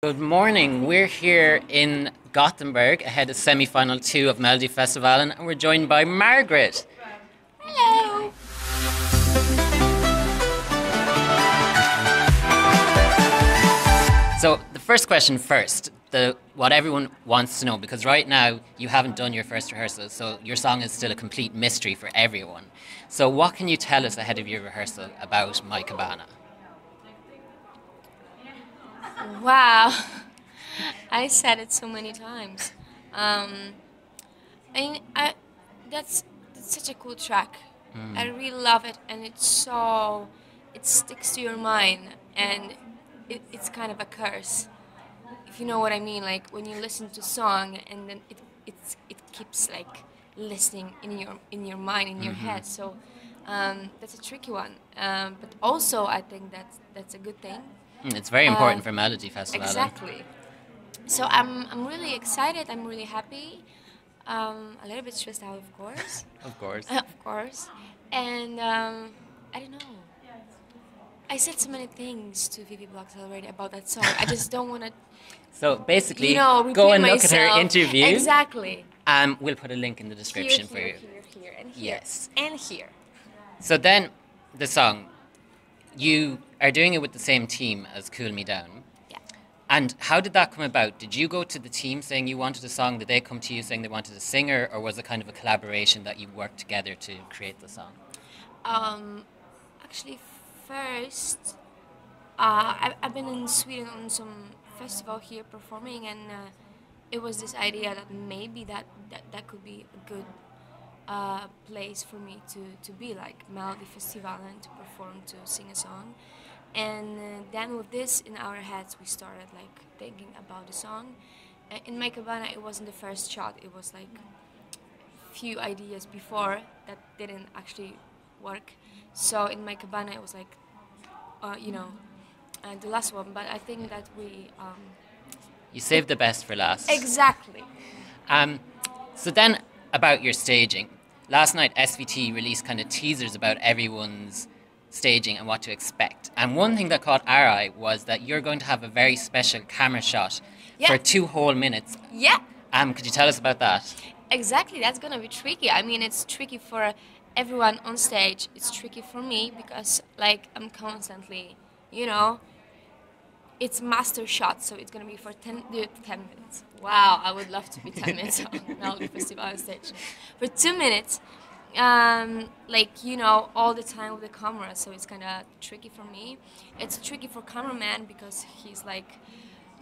Good morning. We're here in Gothenburg ahead of semi-final 2 of Melodifestivalen, and we're joined by Margaret. Hello. So the first question first, what everyone wants to know, because right now you haven't done your first rehearsal, so your song is still a complete mystery for everyone. So what can you tell us ahead of your rehearsal about My Cabana? Wow. I said it so many times. I that's such a cool track. I really love it, and it sticks to your mind, and it's kind of a curse, if you know what I mean. Like when you listen to a song, and then it keeps like listening in your mind, in your head. So that's a tricky one, but also I think that's a good thing. It's very important for Melodifestivalen. Exactly. So I'm really excited. I'm really happy. A little bit stressed out, of course. Of course. Of course. And I don't know. I said so many things to wiwibloggs already about that song. I just don't want to. So basically, repeat go and look myself. at her interview. Exactly. We'll put a link in the description for you. Here, and here. Yes. And here. So then, the song, you are doing it with the same team as Cool Me Down. Yeah. And how did that come about? Did you go to the team saying you wanted a song? Did they come to you saying they wanted a singer? Or was it kind of a collaboration that you worked together to create the song? Actually, first, I've been in Sweden on some festival here performing, and it was this idea that maybe that could be a good place for me to be, like Melodifestivalen, to perform, to sing a song. And then with this in our heads, we started like thinking about the song. In My Cabana, it wasn't the first shot. It was like few ideas before that didn't actually work. So in My Cabana, it was like, the last one. But I think that we... You saved the best for last. Exactly. So then, about your staging. Last night, SVT released kind of teasers about everyone's staging and what to expect. And one thing that caught our eye was that you're going to have a very special camera shot for 2 whole minutes. Yeah. Could you tell us about that? Exactly. That's going to be tricky. I mean, it's tricky for everyone on stage. It's tricky for me because, like, I'm constantly, it's master shots, so it's going to be for 10 minutes. Wow, I would love to be 10 minutes on Melodifestivalen stage. For 2 minutes, all the time with the camera, so it's kind of tricky for me. It's tricky for cameraman because he's like,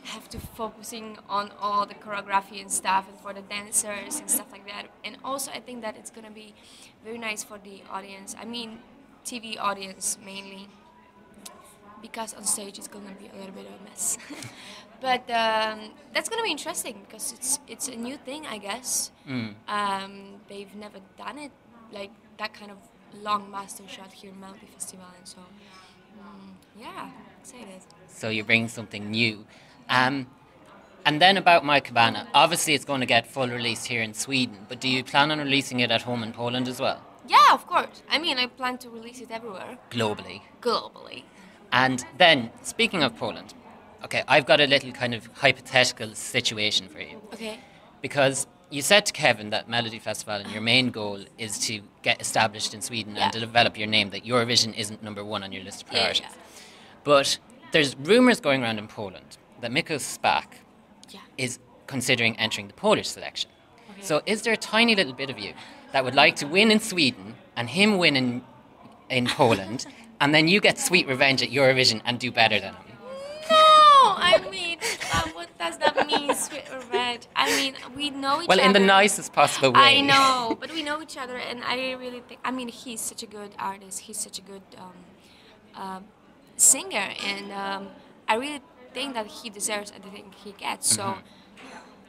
have to focusing on all the choreography and stuff, and for the dancers and stuff like that. And also I think that it's going to be very nice for the audience. I mean, TV audience mainly, because on stage it's going to be a little bit of a mess. But that's going to be interesting because it's a new thing, I guess. They've never done it, like that kind of long master shot here in Melodifestivalen. So, yeah, excited. So you're bringing something new. And then about My Cabana. Obviously it's going to get full release here in Sweden, but do you plan on releasing it at home in Poland as well? Yeah, of course. I mean, I plan to release it everywhere. Globally. Globally. And then, speaking of Poland, okay, I've got a little kind of hypothetical situation for you. Okay. Because you said to Kevin that Melodifestivalen, your main goal is to get established in Sweden and to develop your name, that Eurovision isn't #1 on your list of priorities. Yeah. But there's rumours going around in Poland that Mikko Spak is considering entering the Polish selection. Okay. So is there a tiny little bit of you that would like to win in Sweden and him win in Poland, and then you get sweet revenge at Eurovision and do better than him? No, I mean, what does that mean, sweet revenge? I mean, we know each other. Well, in the nicest possible way. I know, but we know each other, and I really think, I mean, he's such a good artist, he's such a good singer, and I really think that he deserves everything he gets, so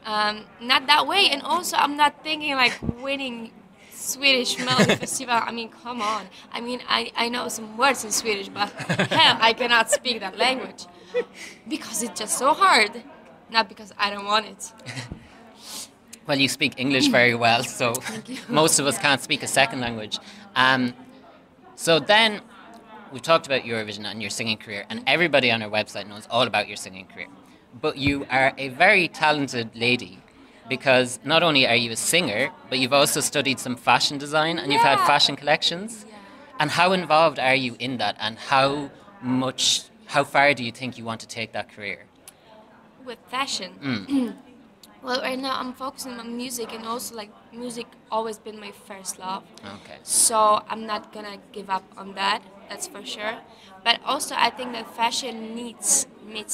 not that way. And also, I'm not thinking like winning Swedish Melodifestivalen. I mean, come on. I mean, I know some words in Swedish, but hell, I cannot speak that language because it's just so hard. Not because I don't want it. Well, you speak English very well, so most of us can't speak a second language. So then, we've talked about Eurovision and your singing career, and everybody on our website knows all about your singing career. but you are a very talented lady because not only are you a singer, but you've also studied some fashion design and you've had Yeah. fashion collections. Yeah. And how involved are you in that, and how far do you think you want to take that career? With fashion. Mm. Well, right now I'm focusing on music, and also like music always been my first love. Okay. So I'm not gonna give up on that. That's for sure. But also I think that fashion needs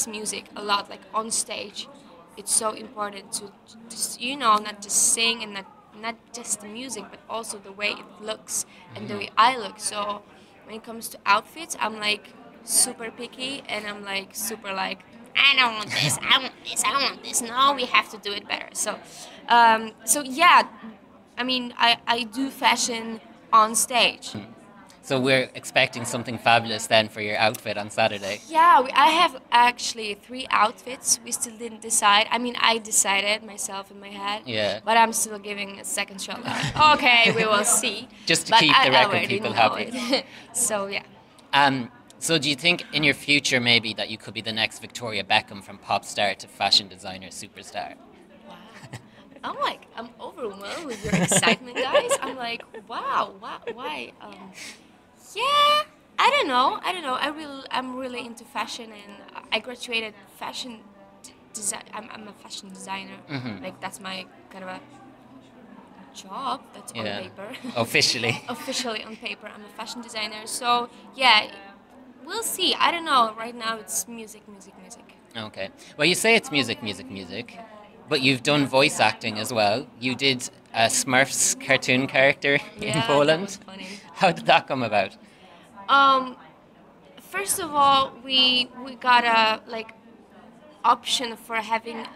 music a lot. Like on stage, it's so important to just not just sing and not just the music, but also the way it looks and the way I look. So when it comes to outfits, I'm like super picky, and I'm like super like I don't want this. I want this. I want this. No, we have to do it better. So yeah, I mean, I do fashion on stage. So we're expecting something fabulous then for your outfit on Saturday. Yeah, I have actually 3 outfits. We still didn't decide. I mean, I decided myself in my head. Yeah. But I'm still giving a second shot. Like, okay, we will see. Just to But keep the I record already people know happy. it. So yeah. So do you think in your future maybe that you could be the next Victoria Beckham, from pop star to fashion designer superstar? Wow. I'm overwhelmed with your excitement, guys. I'm like, wow, why? Yeah, I don't know. I'm really into fashion, and I graduated fashion design. I'm a fashion designer. Like that's my kind of a job. That's on Yeah. paper. Officially. Officially on paper, I'm a fashion designer. So yeah, we'll see. I don't know. Right now, it's music. Okay. Well, you say it's music, but you've done voice acting as well. You did a Smurfs cartoon character in Yeah, Poland. that was funny. How did that come about? Um, First of all, we got a like option for having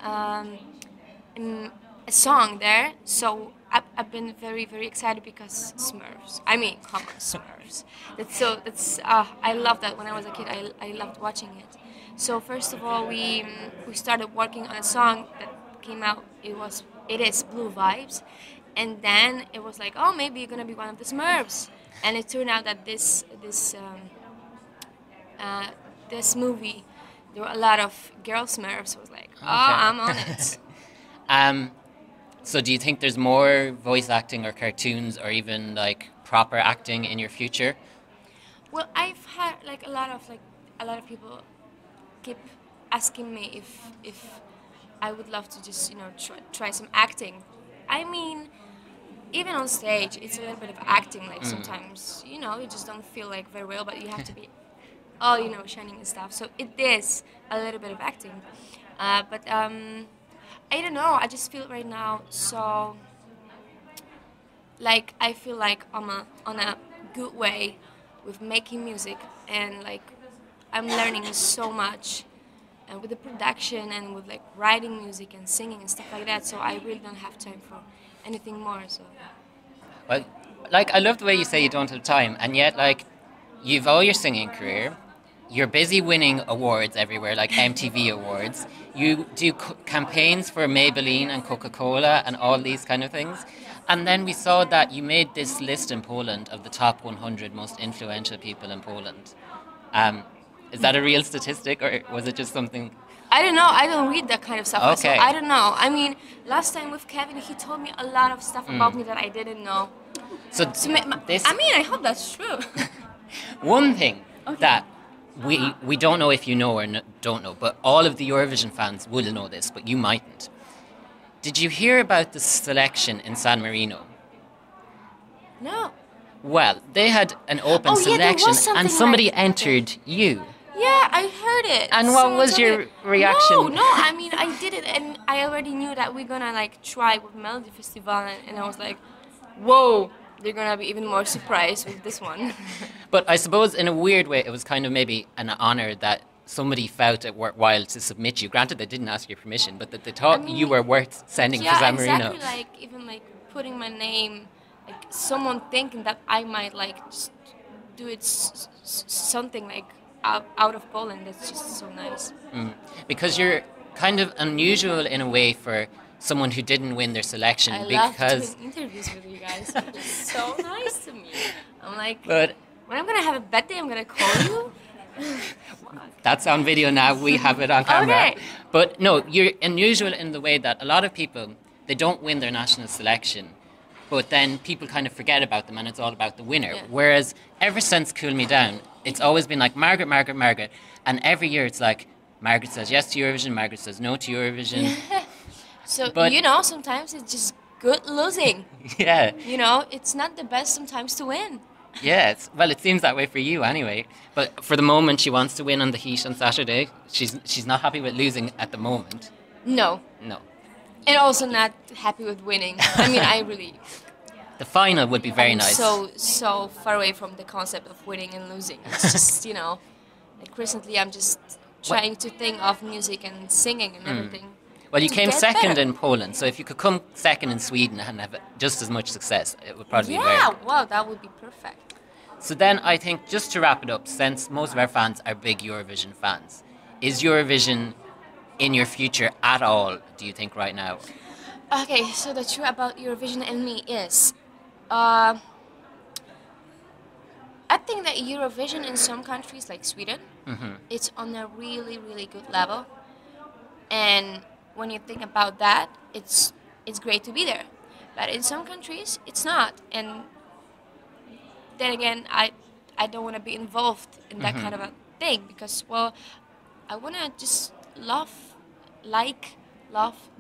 a song there. So I've been very excited because Smurfs. I mean, come on, Smurfs. That's I love that. When I was a kid, I loved watching it. So first of all, we started working on a song that came out. It is Blue Vibes, and then it was like, oh, maybe you're gonna be one of the Smurfs. And it turned out that this movie, there were a lot of girl Smurfs. I was like, oh, I'm on it. So do you think there's more voice acting or cartoons or even like proper acting in your future? Well, I've had like a lot of people keep asking me if I would love to just try some acting. I mean, even on stage, it's a little bit of acting. Like sometimes you just don't feel like very well, but you have to be all shining and stuff. So it is a little bit of acting, but I don't know. I just feel right now so like I feel like I'm on a good way with making music, and like I'm learning so much with the production and with like writing music and singing and stuff like that. So I really don't have time for anything more. So Well, like I love the way you say you don't have time, and yet like you've all your singing career. You're busy winning awards everywhere, like MTV awards. You do campaigns for Maybelline and Coca-Cola and all these kind of things. And then we saw that you made this list in Poland of the top 100 most influential people in Poland. Is that a real statistic, or was it just something? I don't know. I don't read that kind of stuff. So Okay. I don't know. I mean, last time with Kevin, he told me a lot of stuff about me that I didn't know. So this I mean, I hope that's true. one thing that we don't know if you know or don't know, but all of the Eurovision fans will know this, but you mightn't. Did you hear about the selection in San Marino? No. Well, they had an open Oh, yeah, there was selection something and somebody like that. entered you. Yeah, I heard it. And what Someone was told your me. reaction? No. I mean, I did it, and I already knew that we're gonna like try with Melodifestivalen, and I was like, whoa, they're gonna be even more surprised with this one. But I suppose in a weird way, it was kind of maybe an honor that somebody felt it worthwhile to submit you. Granted, they didn't ask your permission, but that they thought you were worth sending to San Marino. Exactly. Like even like putting my name, like someone thinking that I might like just do it something like out of Poland. That's just so nice. Because you're kind of unusual in a way for someone who didn't win their selection. I love because doing interviews with you guys. You're just so nice to me. I'm like, But when I'm gonna have a bad day, I'm gonna call you. That's on video now. We have it on camera. Okay. But no, you're unusual in the way that a lot of people, they don't win their national selection, but then people kind of forget about them and it's all about the winner. Yeah. Whereas ever since Cool Me Down, it's always been like Margaret, Margaret, Margaret. And every year it's like Margaret says yes to Eurovision, Margaret says no to Eurovision. So, But- you know, sometimes it's just good losing. Yeah. You know, it's not the best sometimes to win. Yes, well, it seems that way for you anyway. But for the moment, she wants to win on the Heat on Saturday. She's not happy with losing at the moment. No. No, And also not happy with winning. I mean, I really... the final would be very I'm nice. so far away from the concept of winning and losing. It's just, you know, like recently I'm just trying to think of music and singing and everything. Well, you to came get second better. in Poland, so if you could come second in Sweden and have just as much success, it would probably be Yeah, very. wow, that would be perfect. So then I think, just to wrap it up, since most of our fans are big Eurovision fans, is Eurovision in your future at all, do you think, right now? Okay, so the truth about Eurovision and me is, I think that Eurovision in some countries like Sweden, it's on a really, really good level. And when you think about that, it's great to be there. But in some countries, it's not. And then again, I don't want to be involved in that kind of a thing because, well, I want to just love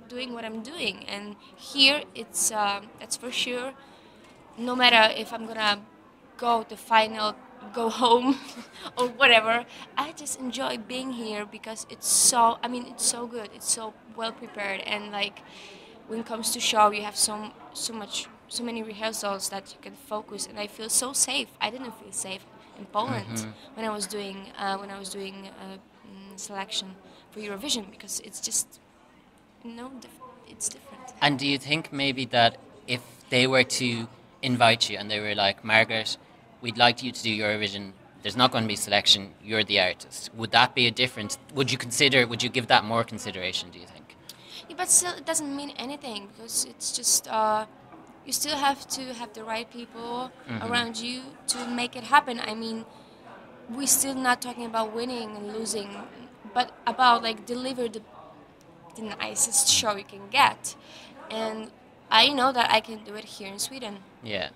doing what I'm doing. And here, that's for sure. No matter if I'm gonna go to final, go home, or whatever, I just enjoy being here because it's so good. It's so well prepared, and like when it comes to show, you have so many rehearsals that you can focus, and I feel so safe. I didn't feel safe in Poland when I was doing selection for Eurovision because it's just it's different. And do you think maybe that if they were to invite you and they were like, Margaret, we'd like you to do Eurovision, there's not going to be selection, you're the artist, would that be a difference? Would you give that more consideration, do you think? Yeah, but still, it doesn't mean anything because it's just you still have to have the right people around you to make it happen. I mean, we're still not talking about winning and losing, but about like deliver the nicest show you can get. And I know that I can do it here in Sweden. Yeah.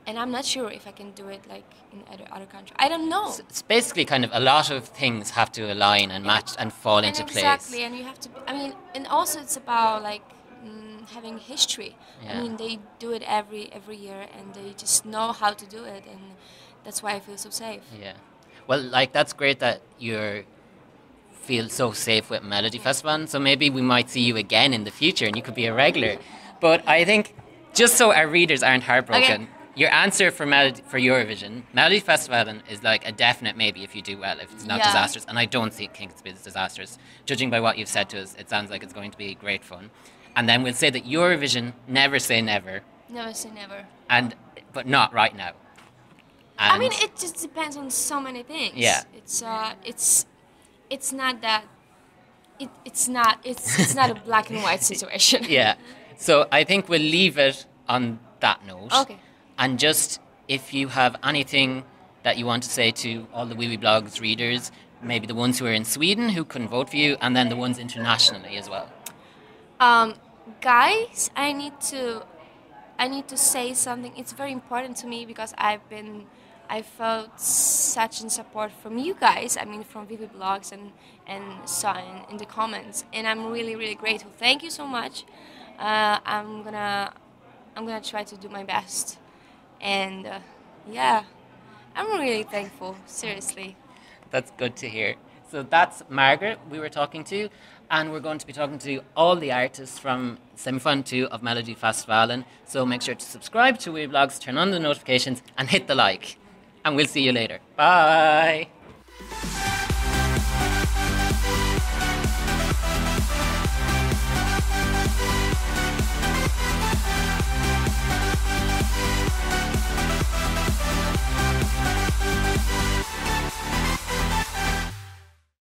And I'm not sure if I can do it like in other countries. I don't know. It's basically kind of a lot of things have to align and match and fall And into place. exactly, and you have to. I mean, and also it's about like having history. Yeah. I mean, they do it every year, and they just know how to do it, and that's why I feel so safe. Yeah. Well, like, that's great that you feel so safe with Melodifestivalen, so maybe we might see you again in the future and you could be a regular. But I think, just so our readers aren't heartbroken, your answer for Eurovision, Melodifestivalen is like a definite maybe if you do well, if it's not Yeah. disastrous, and I don't think it's disastrous. Judging by what you've said to us, it sounds like it's going to be great fun. And then we'll say that Eurovision, never say never, Never say never. but not right now. I mean, it just depends on so many things. Yeah. It's not that. It's not a black and white situation. Yeah. So I think we'll leave it on that note. Okay. And just, if you have anything that you want to say to all the wiwibloggs readers, maybe the ones who are in Sweden who couldn't vote for you, and then the ones internationally as well. Guys, I need to say something. It's very important to me because I felt such in support from you guys. I mean, from wiwibloggs and so in the comments, and I'm really, really grateful. Thank you so much. I'm gonna try to do my best, and yeah, I'm really thankful. Seriously. That's good to hear. So that's Margaret we were talking to, and we're going to be talking to all the artists from semi-final 2 of Melodifestivalen. So make sure to subscribe to wiwibloggs, turn on the notifications, and hit the like. And we'll see you later. Bye!